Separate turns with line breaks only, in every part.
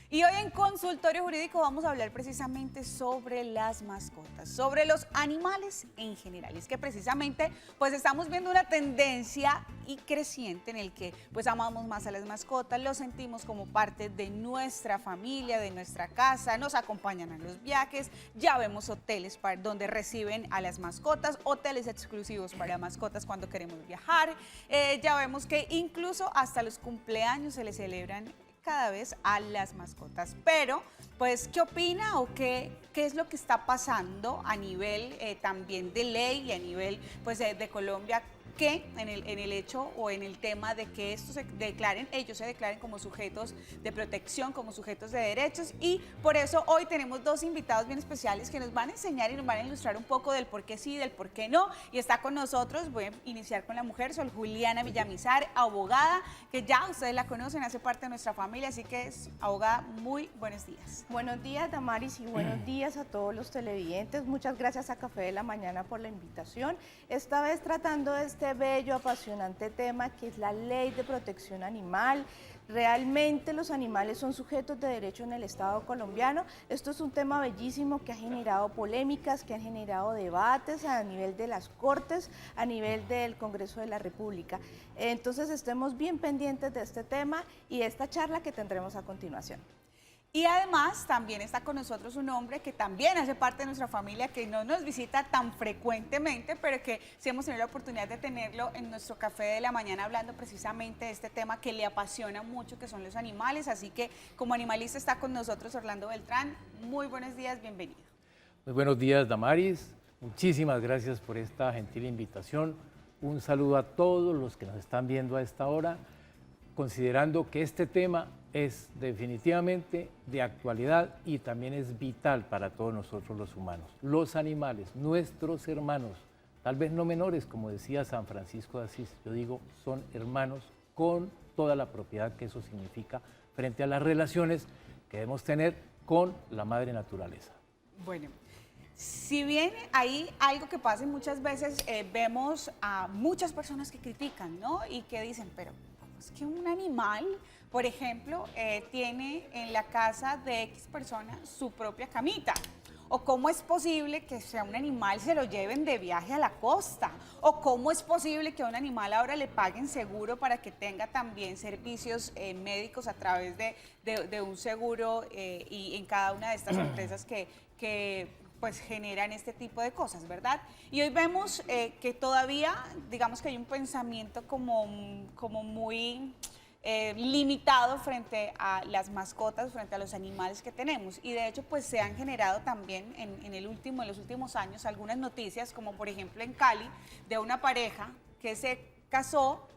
Y hoy en Consultorio Jurídico vamos a hablar precisamente sobre las mascotas, sobre los animales en general. Y es que precisamente pues estamos viendo una tendencia y creciente en el que pues amamos más a las mascotas, los sentimos como parte de nuestra familia, de nuestra casa, nos acompañan a los viajes, ya vemos hoteles donde reciben a las mascotas, hoteles exclusivos para mascotas cuando queremos viajar, ya vemos que incluso hasta los cumpleaños se les celebran cada vez a las mascotas. Pero, pues, ¿qué opina o qué es lo que está pasando a nivel también de ley y a nivel pues, de Colombia? Que en el hecho o en el tema de que ellos se declaren como sujetos de protección, como sujetos de derechos, y por eso hoy tenemos dos invitados bien especiales que nos van a enseñar y nos van a ilustrar un poco del por qué sí, del por qué no, y está con nosotros, voy a iniciar con la mujer, Sol Juliana Villamizar, abogada, que ya ustedes la conocen, hace parte de nuestra familia, así que es abogada, muy buenos días.
Buenos días, Damaris, y buenos días a todos los televidentes. Muchas gracias a Café de la Mañana por la invitación. Esta vez tratando de este bello, apasionante tema que es la Ley de Protección Animal. Realmente los animales son sujetos de derecho en el Estado colombiano. Esto es un tema bellísimo que ha generado polémicas, que ha generado debates a nivel de las Cortes, a nivel del Congreso de la República. Entonces estemos bien pendientes de este tema y de esta charla que tendremos a continuación.
Y además también está con nosotros un hombre que también hace parte de nuestra familia, que no nos visita tan frecuentemente, pero que sí hemos tenido la oportunidad de tenerlo en nuestro Café de la Mañana hablando precisamente de este tema que le apasiona mucho, que son los animales. Así que como animalista está con nosotros Orlando Beltrán. Muy buenos días, bienvenido.
Muy buenos días, Damaris. Muchísimas gracias por esta gentil invitación. Un saludo a todos los que nos están viendo a esta hora, considerando que este tema es definitivamente de actualidad y también es vital para todos nosotros los humanos. Los animales, nuestros hermanos, tal vez no menores, como decía San Francisco de Asís, yo digo, son hermanos con toda la propiedad que eso significa frente a las relaciones que debemos tener con la madre naturaleza.
Bueno, si bien hay algo que pasa y muchas veces vemos a muchas personas que critican, ¿no? Y que dicen, pero es que un animal, por ejemplo, tiene en la casa de X persona su propia camita. ¿O cómo es posible que sea un animal se lo lleven de viaje a la costa? ¿O cómo es posible que a un animal ahora le paguen seguro para que tenga también servicios médicos a través de un seguro y en cada una de estas empresas que pues generan este tipo de cosas, ¿verdad? Y hoy vemos que todavía, digamos que hay un pensamiento como muy limitado frente a las mascotas, frente a los animales que tenemos. Y de hecho, pues se han generado también en los últimos años algunas noticias, como por ejemplo en Cali, de una pareja que se casó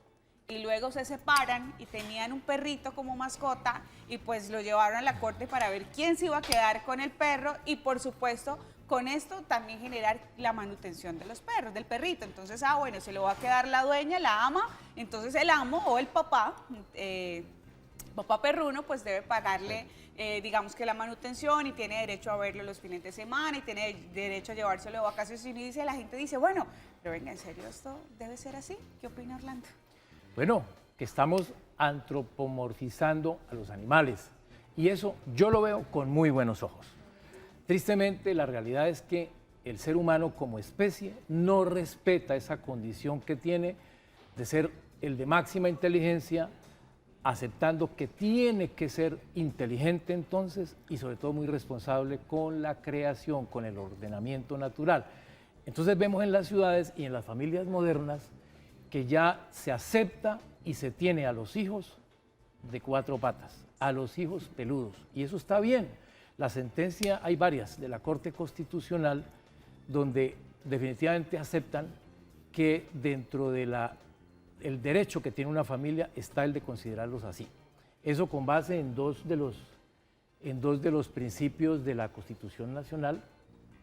y luego se separan y tenían un perrito como mascota y pues lo llevaron a la corte para ver quién se iba a quedar con el perro y por supuesto con esto también generar la manutención de los perros, del perrito. Entonces, bueno, se lo va a quedar la dueña, la ama, entonces el amo o el papá, papá perruno, pues debe pagarle, digamos que la manutención y tiene derecho a verlo los fines de semana y tiene derecho a llevárselo de vacaciones. Y la gente dice, bueno, pero venga, ¿en serio esto debe ser así? ¿Qué opina Orlando?
Bueno, que estamos antropomorfizando a los animales y eso yo lo veo con muy buenos ojos. Tristemente, la realidad es que el ser humano como especie no respeta esa condición que tiene de ser el de máxima inteligencia, aceptando que tiene que ser inteligente entonces y sobre todo muy responsable con la creación, con el ordenamiento natural. Entonces vemos en las ciudades y en las familias modernas que ya se acepta y se tiene a los hijos de cuatro patas, a los hijos peludos, y eso está bien. La sentencia, hay varias de la Corte Constitucional donde definitivamente aceptan que dentro de el derecho que tiene una familia está el de considerarlos así. Eso con base en dos de los principios de la Constitución Nacional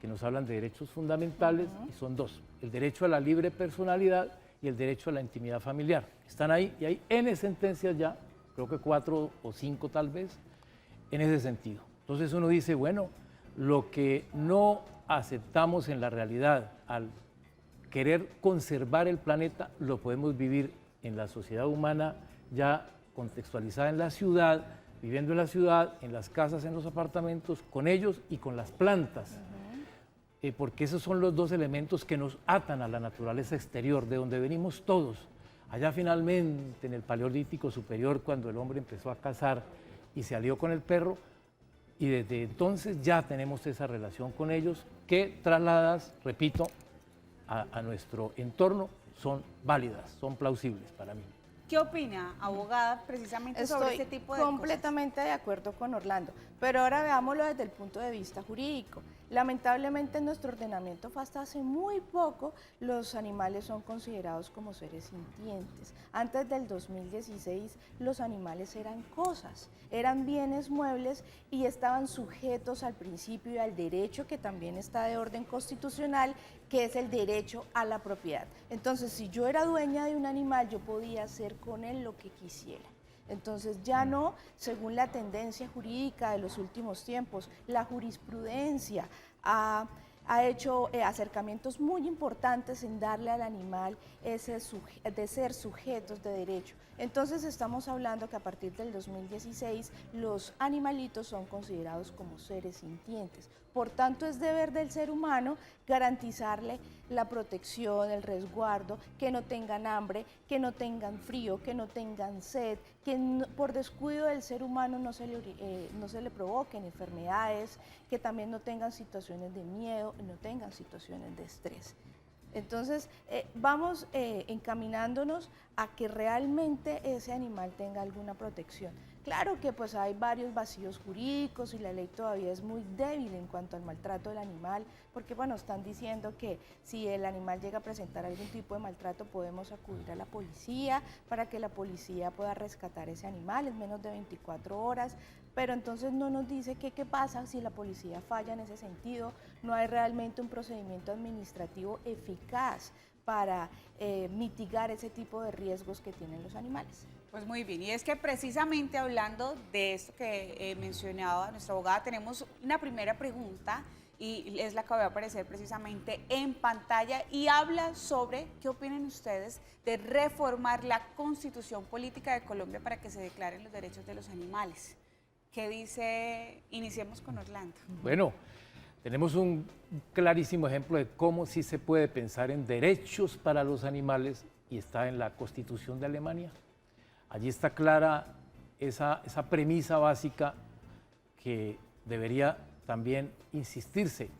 que nos hablan de derechos fundamentales, y son dos: el derecho a la libre personalidad y el derecho a la intimidad familiar. Están ahí y hay N sentencias ya, creo que 4 o 5 tal vez, en ese sentido. Entonces uno dice, bueno, lo que no aceptamos en la realidad al querer conservar el planeta, lo podemos vivir en la sociedad humana ya contextualizada en la ciudad, viviendo en la ciudad, en las casas, en los apartamentos, con ellos y con las plantas. Porque esos son los dos elementos que nos atan a la naturaleza exterior, de donde venimos todos. Allá finalmente, en el Paleolítico Superior, cuando el hombre empezó a cazar y se alió con el perro, y desde entonces ya tenemos esa relación con ellos que trasladadas, repito, a nuestro entorno son válidas, son plausibles para mí.
¿Qué opina, abogada, precisamente sobre este tipo de
cosas? Estoy completamente de acuerdo con Orlando, pero ahora veámoslo desde el punto de vista jurídico. Lamentablemente en nuestro ordenamiento hasta hace muy poco los animales son considerados como seres sintientes. Antes del 2016 los animales eran cosas, eran bienes muebles y estaban sujetos al principio y al derecho que también está de orden constitucional, que es el derecho a la propiedad. Entonces, si yo era dueña de un animal, yo podía hacer con él lo que quisiera. Entonces ya no, según la tendencia jurídica de los últimos tiempos, la jurisprudencia ha hecho acercamientos muy importantes en darle al animal ese de ser sujetos de derecho. Entonces estamos hablando que a partir del 2016 los animalitos son considerados como seres sintientes. Por tanto, es deber del ser humano garantizarle la protección, el resguardo, que no tengan hambre, que no tengan frío, que no tengan sed, que por descuido del ser humano no se le provoquen enfermedades, que también no tengan situaciones de miedo, no tengan situaciones de estrés. Entonces, vamos encaminándonos a que realmente ese animal tenga alguna protección. Claro que pues hay varios vacíos jurídicos y la ley todavía es muy débil en cuanto al maltrato del animal, porque bueno, están diciendo que si el animal llega a presentar algún tipo de maltrato podemos acudir a la policía para que la policía pueda rescatar ese animal en menos de 24 horas, pero entonces no nos dice qué pasa si la policía falla en ese sentido, no hay realmente un procedimiento administrativo eficaz para mitigar ese tipo de riesgos que tienen los animales.
Pues muy bien, y es que precisamente hablando de esto que mencionaba nuestra abogada, tenemos una primera pregunta y es la que va a aparecer precisamente en pantalla y habla sobre qué opinan ustedes de reformar la Constitución Política de Colombia para que se declaren los derechos de los animales. ¿Qué dice? Iniciemos con Orlando.
Bueno, tenemos un clarísimo ejemplo de cómo sí se puede pensar en derechos para los animales y está en la Constitución de Alemania. Allí está clara esa premisa básica que debería también insistirse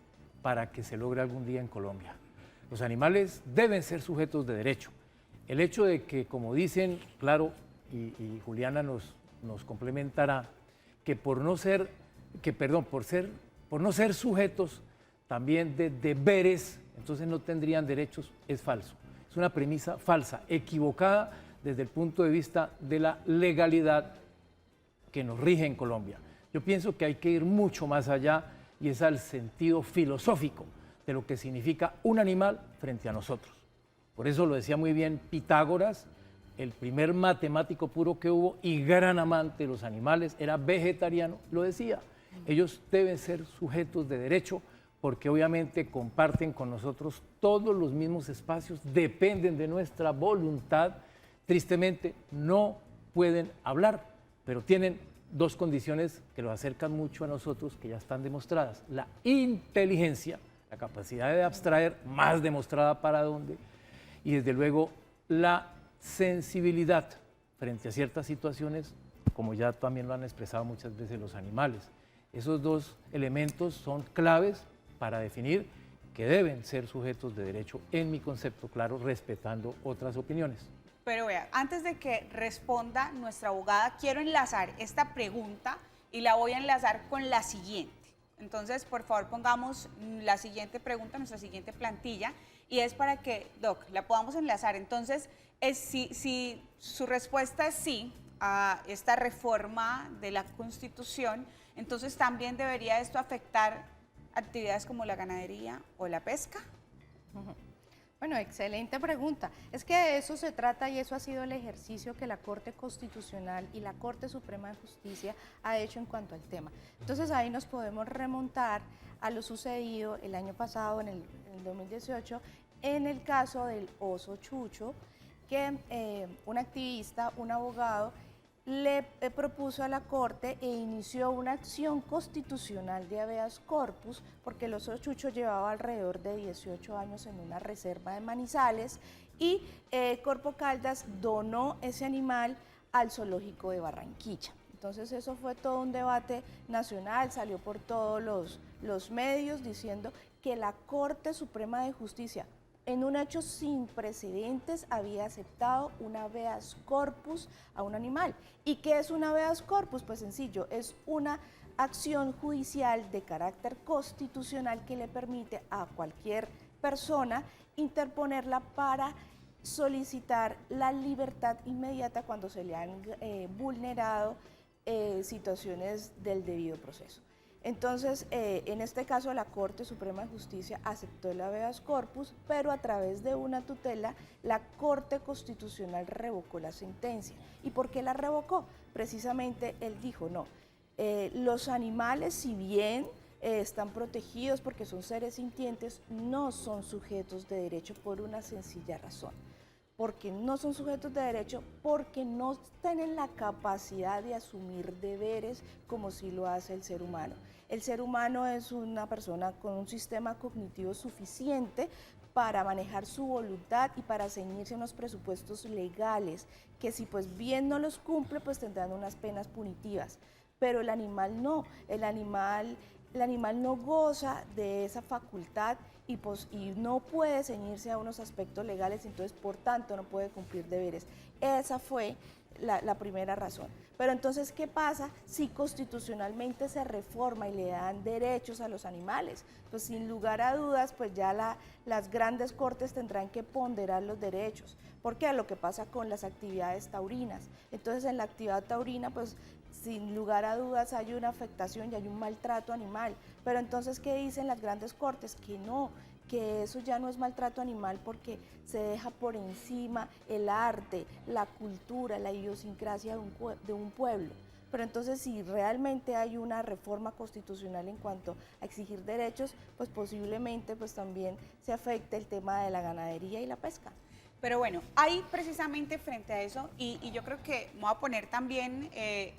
para que se logre algún día en Colombia. Los animales deben ser sujetos de derecho. El hecho de que, como dicen, claro, y Juliana nos complementará, que por no ser sujetos también de deberes, entonces no tendrían derechos, es falso. Es una premisa falsa, equivocada desde el punto de vista de la legalidad que nos rige en Colombia. Yo pienso que hay que ir mucho más allá y es al sentido filosófico de lo que significa un animal frente a nosotros. Por eso lo decía muy bien Pitágoras, el primer matemático puro que hubo y gran amante de los animales, era vegetariano, lo decía. Ellos deben ser sujetos de derecho porque obviamente comparten con nosotros todos los mismos espacios, dependen de nuestra voluntad. Tristemente no pueden hablar, pero tienen dos condiciones que los acercan mucho a nosotros, que ya están demostradas. La inteligencia, la capacidad de abstraer, más demostrada para dónde, y desde luego la sensibilidad frente a ciertas situaciones, como ya también lo han expresado muchas veces los animales. Esos dos elementos son claves para definir que deben ser sujetos de derecho, en mi concepto, claro, respetando otras opiniones.
Pero vea, antes de que responda nuestra abogada, quiero enlazar esta pregunta y la voy a enlazar con la siguiente. Entonces, por favor, pongamos la siguiente pregunta, nuestra siguiente plantilla, y es para que, Doc, la podamos enlazar. Entonces, si su respuesta es sí a esta reforma de la Constitución, entonces también debería esto afectar actividades como la ganadería o la pesca.
Bueno, excelente pregunta. Es que de eso se trata y eso ha sido el ejercicio que la Corte Constitucional y la Corte Suprema de Justicia ha hecho en cuanto al tema. Entonces ahí nos podemos remontar a lo sucedido el año pasado, en el 2018, en el caso del oso Chucho, que un activista, un abogado, le propuso a la Corte e inició una acción constitucional de habeas corpus, porque el oso Chucho llevaba alrededor de 18 años en una reserva de Manizales y Corpo Caldas donó ese animal al zoológico de Barranquilla. Entonces eso fue todo un debate nacional, salió por todos los medios diciendo que la Corte Suprema de Justicia, en un hecho sin precedentes, había aceptado un habeas corpus a un animal. ¿Y qué es un habeas corpus? Pues sencillo, es una acción judicial de carácter constitucional que le permite a cualquier persona interponerla para solicitar la libertad inmediata cuando se le han vulnerado situaciones del debido proceso. Entonces, en este caso, la Corte Suprema de Justicia aceptó el habeas corpus, pero a través de una tutela, la Corte Constitucional revocó la sentencia. ¿Y por qué la revocó? Precisamente él dijo, no, los animales, si bien están protegidos porque son seres sintientes, no son sujetos de derecho por una sencilla razón. Porque no son sujetos de derecho, porque no tienen la capacidad de asumir deberes como si lo hace el ser humano. El ser humano es una persona con un sistema cognitivo suficiente para manejar su voluntad y para ceñirse a unos presupuestos legales, que si pues bien no los cumple, pues tendrán unas penas punitivas. Pero el animal no, el animal no goza de esa facultad y no puede ceñirse a unos aspectos legales, entonces por tanto no puede cumplir deberes. Esa fue la primera razón. Pero entonces, ¿qué pasa si constitucionalmente se reforma y le dan derechos a los animales? Pues sin lugar a dudas, pues ya las grandes cortes tendrán que ponderar los derechos. ¿Por qué? Lo que pasa con las actividades taurinas. Entonces, en la actividad taurina, pues sin lugar a dudas hay una afectación y hay un maltrato animal. Pero entonces, ¿qué dicen las grandes cortes? Que no, que eso ya no es maltrato animal porque se deja por encima el arte, la cultura, la idiosincrasia de un pueblo. Pero entonces, si realmente hay una reforma constitucional en cuanto a exigir derechos, pues posiblemente pues también se afecte el tema de la ganadería y la pesca.
Pero bueno, ahí precisamente frente a eso, y yo creo que me voy a poner también,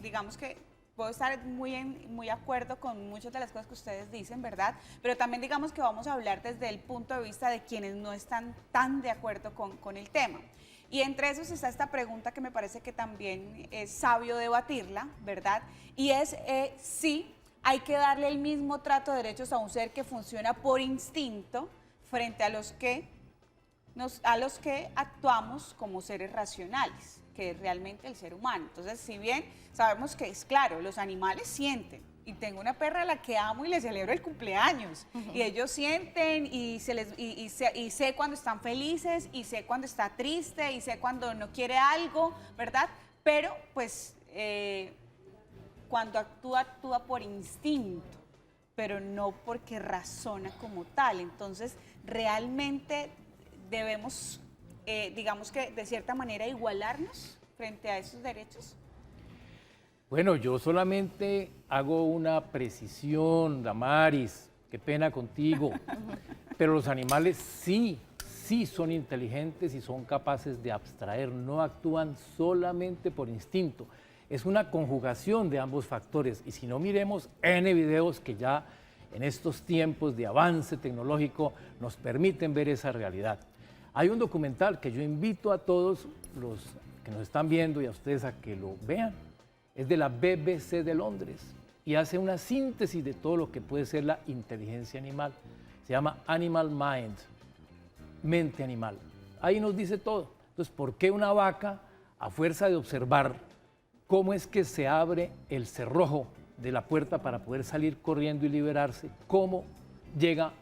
digamos que puedo estar muy de acuerdo con muchas de las cosas que ustedes dicen, ¿verdad? Pero también digamos que vamos a hablar desde el punto de vista de quienes no están tan de acuerdo con el tema. Y entre esos está esta pregunta que me parece que también es sabio debatirla, ¿verdad? Y es si hay que darle el mismo trato de derechos a un ser que funciona por instinto frente a los que actuamos como seres racionales, que es realmente el ser humano. Entonces, si bien sabemos que es claro, los animales sienten, y tengo una perra a la que amo y le celebro el cumpleaños, y ellos sienten y sé cuando están felices, y sé cuando está triste, y sé cuando no quiere algo, ¿verdad? Pero, pues, cuando actúa por instinto, pero no porque razona como tal. Entonces, realmente debemos, digamos que de cierta manera, igualarnos frente a esos derechos.
Bueno, yo solamente hago una precisión, Damaris, qué pena contigo, pero los animales sí son inteligentes y son capaces de abstraer, no actúan solamente por instinto. Es una conjugación de ambos factores, y si no, miremos N videos que ya en estos tiempos de avance tecnológico nos permiten ver esa realidad. Hay un documental que yo invito a todos los que nos están viendo y a ustedes a que lo vean. Es de la BBC de Londres y hace una síntesis de todo lo que puede ser la inteligencia animal. Se llama Animal Mind, mente animal. Ahí nos dice todo. Entonces, ¿por qué una vaca, a fuerza de observar cómo es que se abre el cerrojo de la puerta para poder salir corriendo y liberarse, cómo llega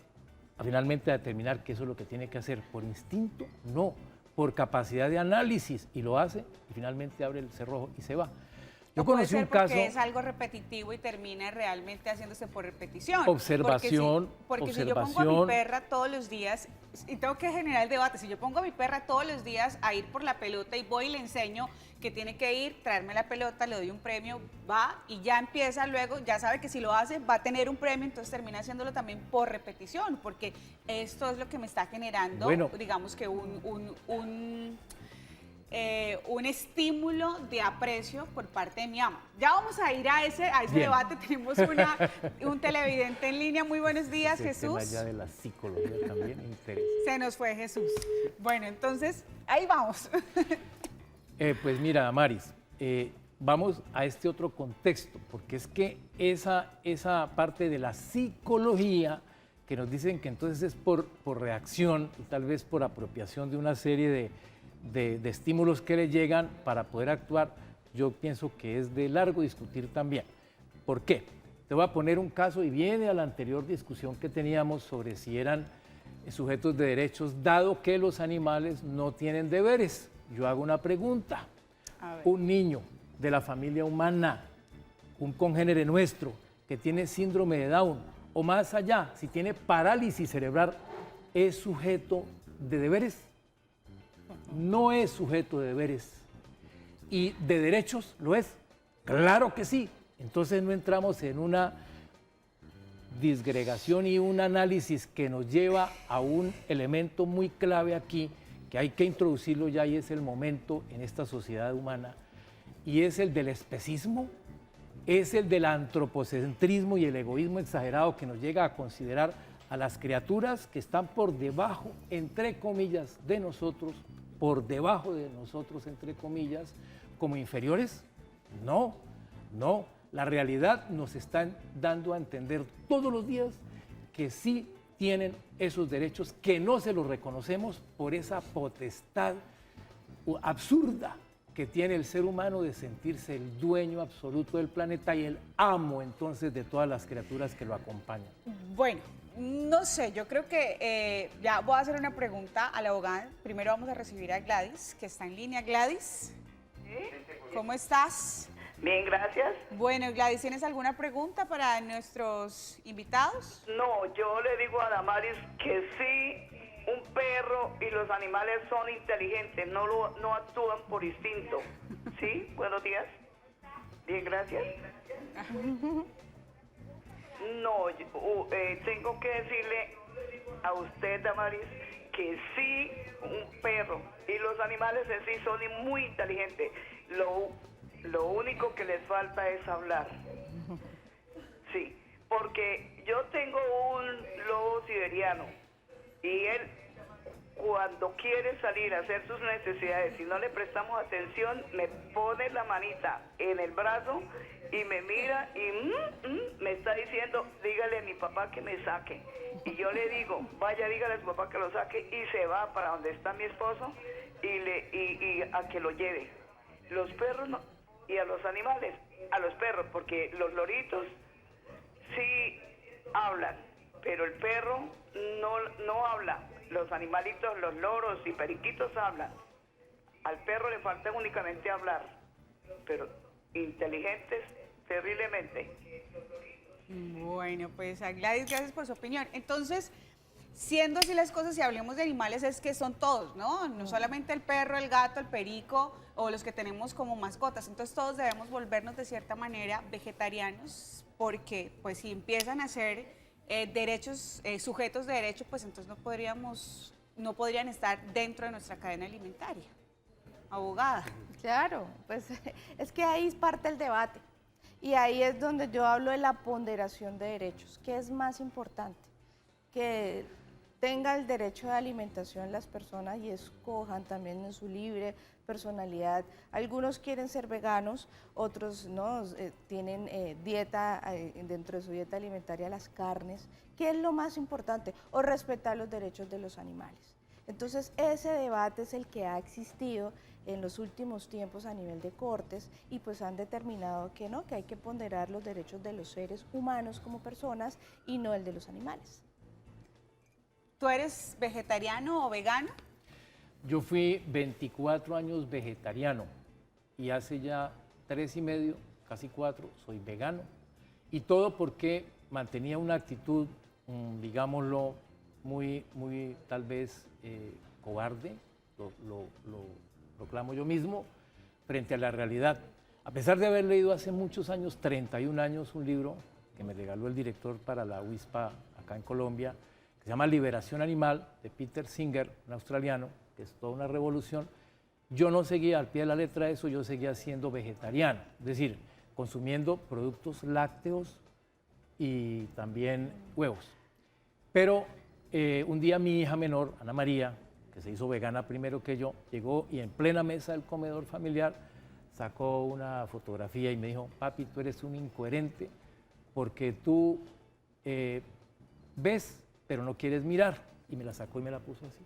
finalmente a determinar que eso es lo que tiene que hacer? ¿Por instinto? No, por capacidad de análisis, y lo hace y finalmente abre el cerrojo y se va. Yo conocí un caso.
Porque es algo repetitivo y termina realmente haciéndose por repetición.
Observación.
Porque si yo pongo a mi perra todos los días, y tengo que generar el debate, si yo pongo a mi perra todos los días a ir por la pelota y voy y le enseño que tiene que ir, traerme la pelota, le doy un premio, va y ya empieza luego, ya sabe que si lo hace va a tener un premio, entonces termina haciéndolo también por repetición, porque esto es lo que me está generando, digamos que un estímulo de aprecio por parte de mi ama. Ya vamos a ir a ese
Bien.
debate. Tenemos un televidente en línea. Muy buenos días,
Ese tema
Jesús.
ya de la psicología también interesa.
Se nos fue Jesús. Bueno, entonces, ahí vamos.
Pues mira, Damaris, vamos a este otro contexto, porque es que esa parte de la psicología que nos dicen que entonces es por reacción y tal vez por apropiación de una serie de estímulos que le llegan para poder actuar, yo pienso que es de largo discutir también. ¿Por qué? Te voy a poner un caso y viene a la anterior discusión que teníamos sobre si eran sujetos de derechos, dado que los animales no tienen deberes. Yo hago una pregunta.
A ver.
Un niño de la familia humana, un congénere nuestro que tiene síndrome de Down o más allá, si tiene parálisis cerebral, ¿es sujeto de deberes? No es sujeto de deberes. ¿Y de derechos lo es? Claro que sí. Entonces no entramos en una disgregación y un análisis que nos lleva a un elemento muy clave aquí, que hay que introducirlo ya y es el momento en esta sociedad humana, y es el del especismo, es el del antropocentrismo y el egoísmo exagerado que nos llega a considerar a las criaturas que están por debajo, entre comillas, de nosotros, por debajo de nosotros, entre comillas, como inferiores. No, no. La realidad nos está dando a entender todos los días que sí tienen esos derechos, que no se los reconocemos por esa potestad absurda que tiene el ser humano de sentirse el dueño absoluto del planeta y el amo entonces de todas las criaturas que lo acompañan.
Bueno, no sé, yo creo que ya voy a hacer una pregunta a la abogada. Primero vamos a recibir a Gladys, que está en línea. Gladys, ¿cómo estás?
Bien, gracias.
Bueno, Gladys, ¿tienes alguna pregunta para nuestros invitados?
No, yo le digo a Damaris que sí, un perro y los animales son inteligentes, no actúan por instinto. ¿Sí? Buenos días. Bien, gracias. No, tengo que decirle a usted, Damaris, que sí, un perro y los animales en sí son muy inteligentes. Lo único que les falta es hablar. Sí, porque yo tengo un lobo siberiano y él cuando quiere salir a hacer sus necesidades, si no le prestamos atención, me pone la manita en el brazo y me mira y me está diciendo, dígale a mi papá que me saque. Y yo le digo, vaya, dígale a su papá que lo saque, y se va para donde está mi esposo y a que lo lleve. Los perros no, y a los animales, a los perros, porque los loritos sí hablan, pero el perro no habla. Los animalitos, los loros y periquitos hablan. Al perro le falta únicamente hablar, pero inteligentes terriblemente.
Bueno, pues a Gladys, gracias por su opinión. Entonces, siendo así las cosas, si hablemos de animales, es que son todos, ¿no? No solamente el perro, el gato, el perico o los que tenemos como mascotas. Entonces, todos debemos volvernos de cierta manera vegetarianos, porque pues si empiezan a ser derechos, sujetos de derecho, pues entonces no podrían estar dentro de nuestra cadena alimentaria. Abogada.
Claro, pues es que ahí es parte del debate. Y ahí es donde yo hablo de la ponderación de derechos. ¿Qué es más importante? Que tenga el derecho de alimentación las personas y escojan también en su libre personalidad. Algunos quieren ser veganos, otros no, tienen dieta, dentro de su dieta alimentaria las carnes. ¿Qué es lo más importante? O respetar los derechos de los animales. Entonces ese debate es el que ha existido en los últimos tiempos a nivel de cortes y pues han determinado que no, que hay que ponderar los derechos de los seres humanos como personas y no el de los animales.
¿Tú eres vegetariano o vegano?
Yo fui 24 años vegetariano y hace ya 3 y medio, casi 4, soy vegano. Y todo porque mantenía una actitud, digámoslo, muy tal vez cobarde, lo proclamo yo mismo, frente a la realidad. A pesar de haber leído hace muchos años, 31 años, un libro que me regaló el director para la UISPA acá en Colombia, que se llama Liberación Animal, de Peter Singer, un australiano, que es toda una revolución, yo no seguía al pie de la letra eso, yo seguía siendo vegetariano, es decir, consumiendo productos lácteos y también huevos. Pero un día mi hija menor, Ana María, que se hizo vegana primero que yo, llegó y en plena mesa del comedor familiar sacó una fotografía y me dijo, papi, tú eres un incoherente porque tú ves, pero no quieres mirar. Y me la sacó y me la puso así.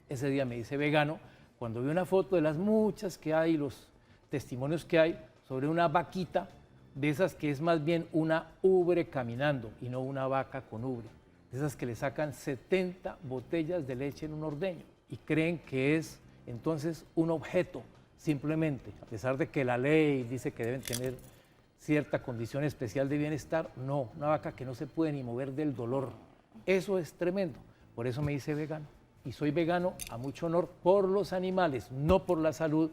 Ese día me hice vegano cuando vi una foto de las muchas que hay, los testimonios que hay sobre una vaquita, de esas que es más bien una ubre caminando y no una vaca con ubre. De esas que le sacan 70 botellas de leche en un ordeño y creen que es entonces un objeto simplemente, a pesar de que la ley dice que deben tener cierta condición especial de bienestar, no, una vaca que no se puede ni mover del dolor. Eso es tremendo, por eso me hice vegano. Y soy vegano a mucho honor por los animales, no por la salud.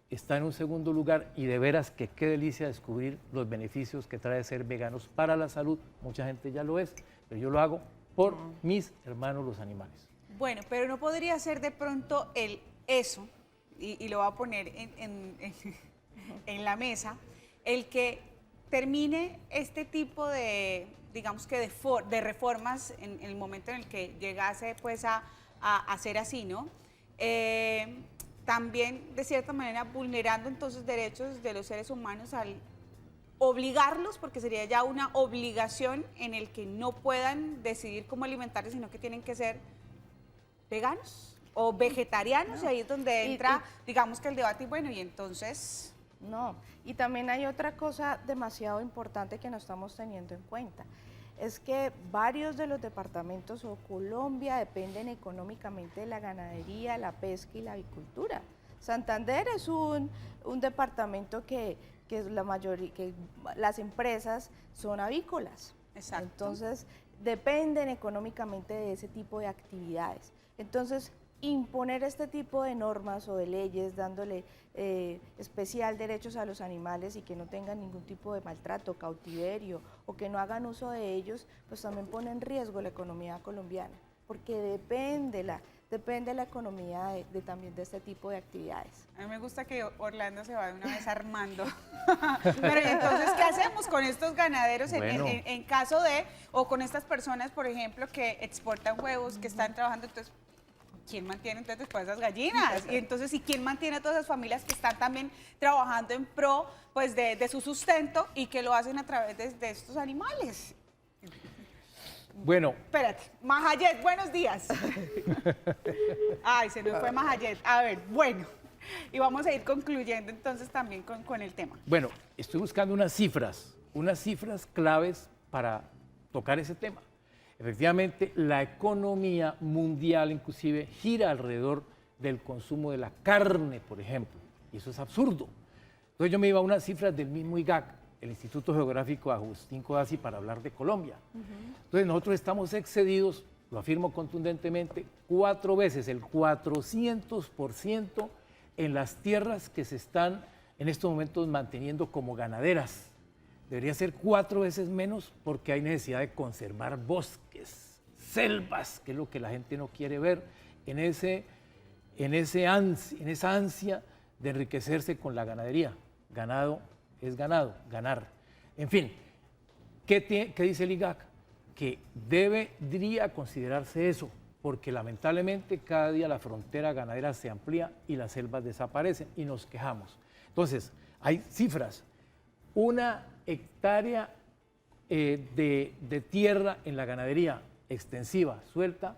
Está en un segundo lugar y de veras que qué delicia descubrir los beneficios que trae ser veganos para la salud. Mucha gente ya lo es, pero yo lo hago por mis hermanos los animales.
Bueno, pero no podría ser de pronto eso, y lo voy a poner en la mesa, el que termine este tipo de, digamos que de reformas en el momento en el que llegase pues a ser así, ¿no? También de cierta manera vulnerando entonces derechos de los seres humanos al obligarlos, porque sería ya una obligación en el que no puedan decidir cómo alimentarse, sino que tienen que ser veganos o vegetarianos, y ahí es donde entra, digamos que el debate, y bueno, y entonces...
No, y también hay otra cosa demasiado importante que no estamos teniendo en cuenta. Es que varios de los departamentos o Colombia dependen económicamente de la ganadería, la pesca y la avicultura. Santander es un departamento que la mayoría, que las empresas son avícolas.
Exacto.
Entonces dependen económicamente de ese tipo de actividades. Entonces imponer este tipo de normas o de leyes dándole especial derechos a los animales y que no tengan ningún tipo de maltrato, cautiverio o que no hagan uso de ellos, pues también pone en riesgo la economía colombiana, porque depende la economía también de este tipo de actividades.
A mí me gusta que Orlando se va de una vez armando. Pero entonces, ¿qué hacemos con estos ganaderos en caso de, o con estas personas, por ejemplo, que exportan huevos, que están trabajando, entonces, ¿quién mantiene entonces después esas gallinas? Y entonces, ¿y quién mantiene a todas esas familias que están también trabajando en pro pues, de su sustento y que lo hacen a través de estos animales?
Bueno.
Espérate, Mahayet, buenos días. Ay, se nos fue Mahayet. A ver, bueno, y vamos a ir concluyendo entonces también con el tema.
Bueno, estoy buscando unas cifras claves para tocar ese tema. Efectivamente, la economía mundial inclusive gira alrededor del consumo de la carne, por ejemplo, y eso es absurdo. Entonces yo me iba a unas cifras del mismo IGAC, el Instituto Geográfico Agustín Codazzi, para hablar de Colombia. Entonces nosotros estamos excedidos, lo afirmo contundentemente, 4 veces, el 400% en las tierras que se están en estos momentos manteniendo como ganaderas. Debería ser 4 veces menos porque hay necesidad de conservar bosques, selvas, que es lo que la gente no quiere ver, en esa ansia de enriquecerse con la ganadería. Ganado es ganado, ganar. En fin, ¿qué dice el IGAC? Que debería considerarse eso, porque lamentablemente cada día la frontera ganadera se amplía y las selvas desaparecen y nos quejamos. Entonces, hay cifras. 1 hectárea de tierra en la ganadería extensiva, suelta,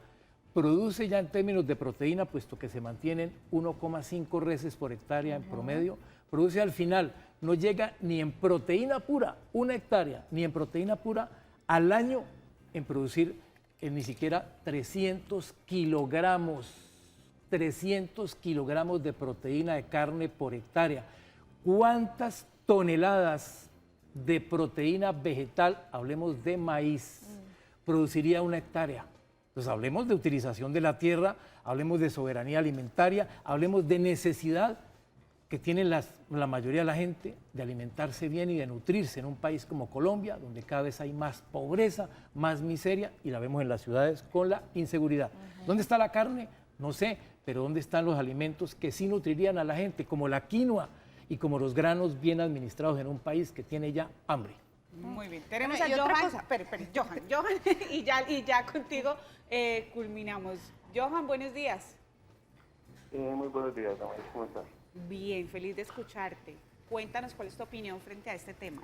produce ya en términos de proteína, puesto que se mantienen 1,5 reses por hectárea en promedio, produce al final, no llega ni en proteína pura, 1 hectárea, ni en proteína pura al año en producir ni siquiera 300 kilogramos de proteína de carne por hectárea. ¿Cuántas toneladas de proteína vegetal, hablemos de maíz, produciría 1 hectárea? Entonces hablemos de utilización de la tierra, hablemos de soberanía alimentaria, hablemos de necesidad que tiene la mayoría de la gente de alimentarse bien y de nutrirse en un país como Colombia, donde cada vez hay más pobreza, más miseria, y la vemos en las ciudades con la inseguridad. ¿Dónde está la carne? No sé, pero ¿dónde están los alimentos que sí nutrirían a la gente, como la quinoa y como los granos bien administrados en un país que tiene ya hambre?
Muy bien. Tenemos
Bueno, y
a
otra
Johan.
cosa.
Espera, Johan, y ya contigo culminamos. Johan, buenos días.
Muy buenos días, Damaris, ¿cómo estás?
Bien, feliz de escucharte. Cuéntanos cuál es tu opinión frente a este tema.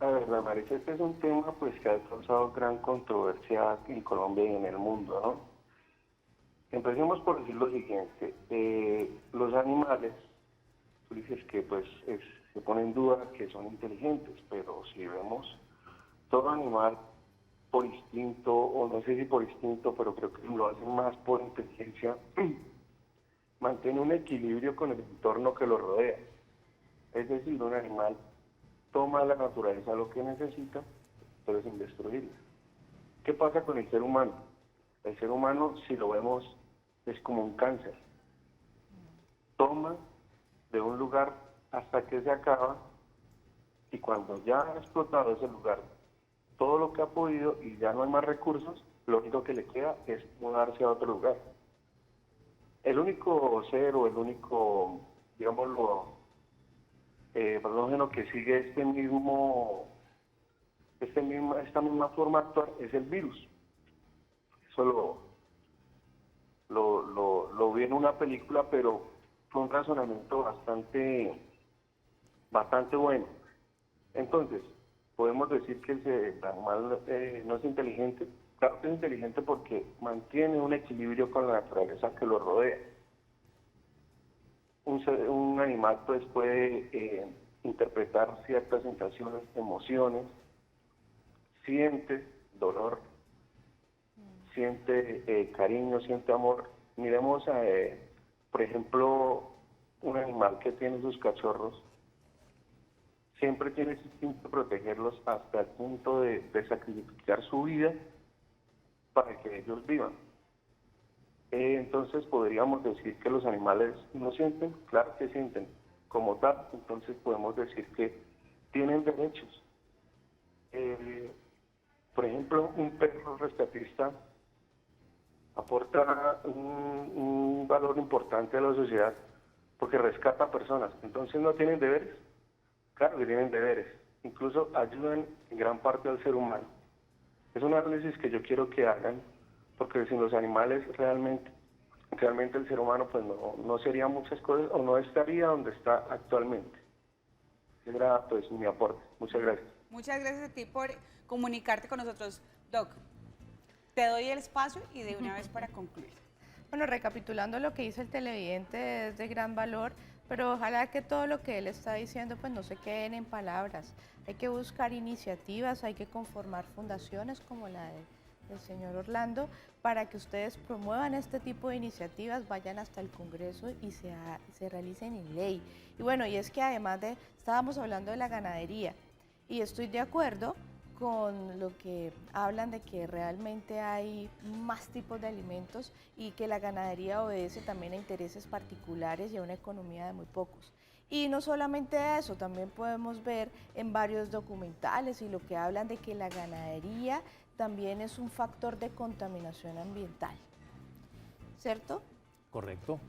A ver, Damaris, este es un tema pues que ha causado gran controversia en Colombia y en el mundo, ¿no? Empecemos por decir lo siguiente, los animales, tú dices que pues se pone en duda que son inteligentes, pero si vemos todo animal por instinto, o no sé si por instinto, pero creo que lo hacen más por inteligencia, mantiene un equilibrio con el entorno que lo rodea. Es decir, un animal toma la naturaleza lo que necesita, pero sin destruirla. ¿Qué pasa con el ser humano? El ser humano, si lo vemos, es como un cáncer. Toma de un lugar hasta que se acaba, y cuando ya ha explotado ese lugar todo lo que ha podido y ya no hay más recursos, lo único que le queda es mudarse a otro lugar. El único ser o el único, digámoslo, patógeno que sigue esta misma forma de actuar es el virus. Eso lo vi en una película, pero fue un razonamiento bastante bueno. Entonces, podemos decir que el animal no es inteligente. Claro que es inteligente porque mantiene un equilibrio con la naturaleza que lo rodea. Un animal pues puede interpretar ciertas sensaciones, emociones, siente dolor, siente cariño, siente amor. Miremos, por ejemplo, un animal que tiene sus cachorros, siempre tiene ese instinto de protegerlos hasta el punto de sacrificar su vida para que ellos vivan. Entonces podríamos decir que los animales no sienten, claro que sienten como tal, entonces podemos decir que tienen derechos. Por ejemplo, un perro rescatista aporta un valor importante a la sociedad porque rescata personas, entonces no tienen deberes. Claro que tienen deberes, incluso ayudan en gran parte al ser humano. Es un análisis que yo quiero que hagan, porque sin los animales realmente el ser humano pues no sería muchas cosas o no estaría donde está actualmente. Ese era pues mi aporte. Muchas gracias.
Muchas gracias a ti por comunicarte con nosotros. Doc, te doy el espacio y de una vez para concluir.
Bueno, recapitulando lo que dice el televidente, es de gran valor, pero ojalá que todo lo que él está diciendo pues no se queden en palabras. Hay que buscar iniciativas, hay que conformar fundaciones como la del señor Orlando para que ustedes promuevan este tipo de iniciativas, vayan hasta el Congreso y se realicen en ley. Y bueno, y es que además estábamos hablando de la ganadería y estoy de acuerdo con lo que hablan de que realmente hay más tipos de alimentos y que la ganadería obedece también a intereses particulares y a una economía de muy pocos. Y no solamente eso, también podemos ver en varios documentales y lo que hablan de que la ganadería también es un factor de contaminación ambiental, ¿cierto?
Correcto.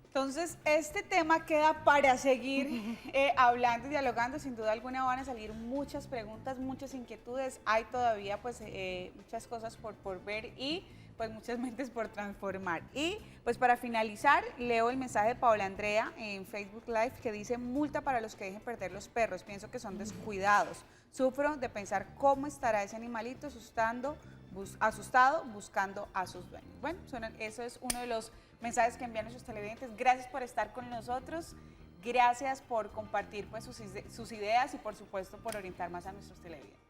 Entonces, este tema queda para seguir hablando y dialogando. Sin duda alguna van a salir muchas preguntas, muchas inquietudes. Hay todavía pues muchas cosas por ver y pues muchas mentes por transformar. Y pues para finalizar, leo el mensaje de Paola Andrea en Facebook Live que dice: multa para los que dejen perder los perros. Pienso que son descuidados. Sufro de pensar cómo estará ese animalito asustado buscando a sus dueños. Bueno, eso es uno de los mensajes que envían nuestros televidentes. Gracias por estar con nosotros, gracias por compartir pues, sus ideas y por supuesto por orientar más a nuestros televidentes.